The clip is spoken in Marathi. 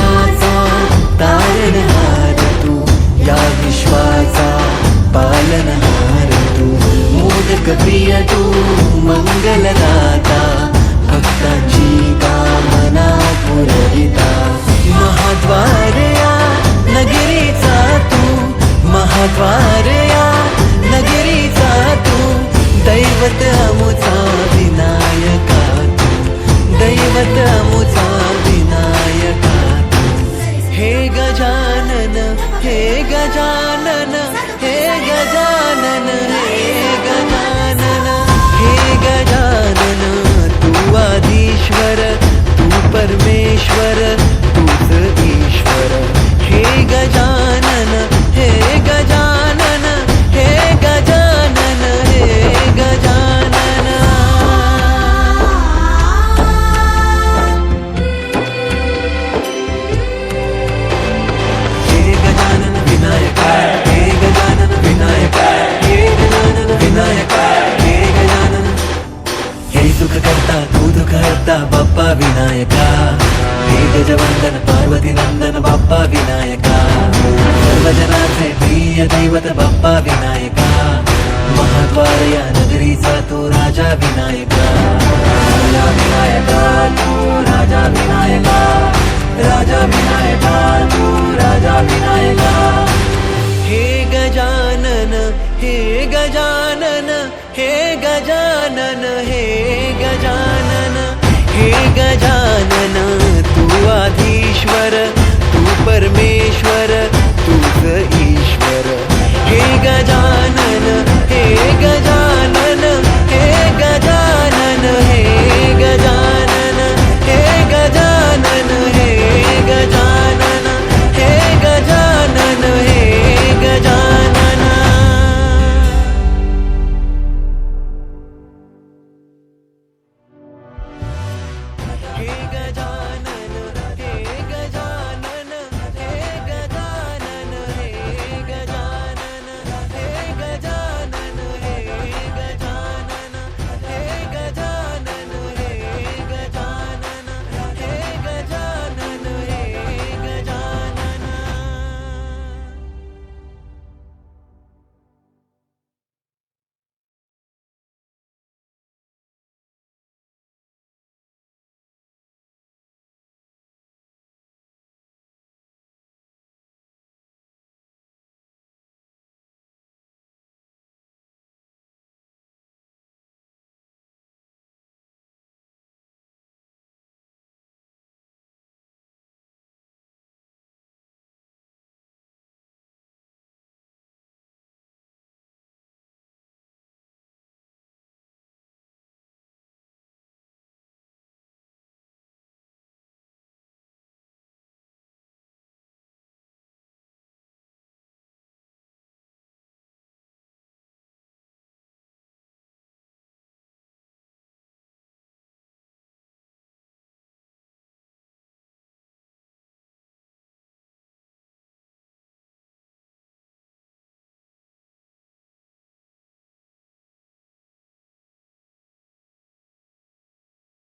जगाचा तारणहार तू, या विश्वाचा पालनहार तू, मोदक प्रिय तू, मंगलदाता, भक्तांची कामना पुरविता, महाद्वार या नगरीचा तू, महाद्वार या नगरीचा तू, दैवत अमुचा विनायका तू, दैवत अमुचा विनायका तू. हे गजानन, हे गजानन, हे गजानन, हे गजानन, हे गजानन, तू आदिश्वर, तू परमेश्वर, तूच ईश्वर. हे गजानन, हे गजानन, हे गजानन, हे गजानन. हे गजानन विनायका, हे गजानन विनायका, हे गजानन विनायका, हे गजानन. हे सुख करता तू दुःख हरता बाप्पा विनायका, हे गजवंदन पार्वती नंदन बाप्पा विनायका, सर्वजनाचे प्रिय दैवत बाप्पा विनायका, महाद्वार या नगरीचा तू राजा विनायका, राजा विनायका तू, राजा विनायका, राजा विनायका तू, राजा विनायका. हे गजानन, हे गजानन, हे गजानन, हे गजानन, हे गजानन, तू आधीश्वर, तू परमेश्वर, तूच ईश्वर. हे गजानन.